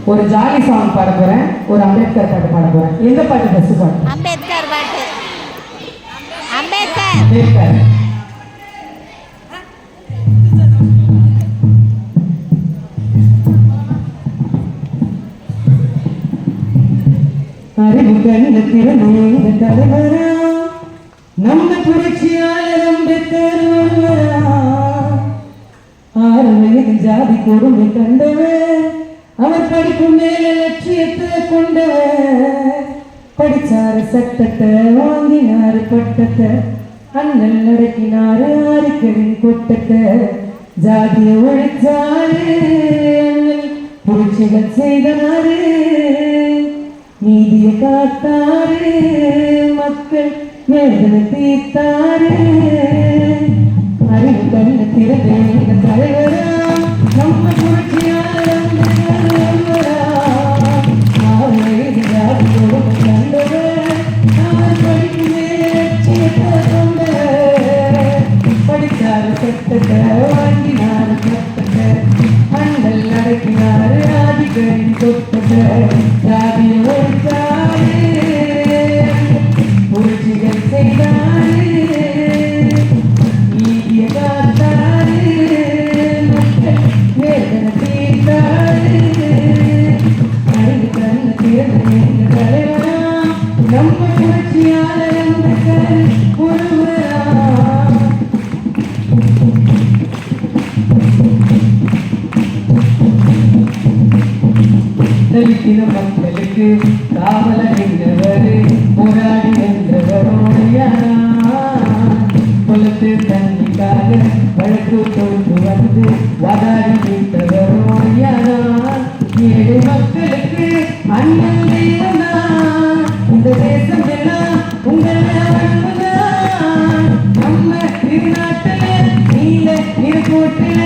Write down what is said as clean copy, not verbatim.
ஒரு jolly song பாட போறேன், ஒரு அம்பேத்கர் பாட்டு பாட போறேன். எந்த பாட்டு ஃபர்ஸ்ட் பாடு? அம்பேத்கர் பாட்டு. அம்பேத்கர். அம்பேத்கர். அறிவு கண்ட திறமை தலைவரா நம்ம புரட்சியாளர் அம்பேத்கர் ஒருவரா. 6 வயது ஜாதி கொடுமை கண்டவர், அவர் படிப்பு மேல லட்சியத்தை கொண்டவர். படிச்சாரு சட்டத்தை, வாங்கினாரு பட்டத்தை, அண்ணல் நடக்கினாரு ஆரிக்கவின் கொட்டத்தை. ஜாதியை ஒழிச்சாரு, அண்ணல் புரட்சிகள் செய்தாரு, நீதியை காத்தாரு, மக்கள் வேதனை தீர்த்தாரு. அறிவு கண்ண திறந்த தலைவரா நம்ம புரட்சியாளர் படித்தாரு சட்டத்தை, வாங்கினாரு சட்டத்தை, அண்ணல் நடக்கினாரு ஆதிக்கடி தொட்டத்தை. ஜாதியை ஒழித்தாரு, புரட்சிகள் செய்தாரு, நீதியை காத்தாரு, மக்கள் வேதனை தீர்த்தாரு. அறிவு கண்ண திறந்த தலைவரா நம்ம புரட்சியாளர் அம்பேத்கர் ஒருவரா. தலித்தின மக்களுக்கு காவல நின்றவர், போராடி வென்றவரோடையாரா. குளத்து தண்ணிக்காக வழக்கு கொண்டு வந்து வாதாடி மீட்டவரோடையாரா. ஏழை மக்களுக்கு அண்ணன் தெய்வனா, இந்த தேசம் எல்லாம் உங்கள் வாழ்வுதான். நம்ம திருநாட்டில நீல நிறக்கூட்டில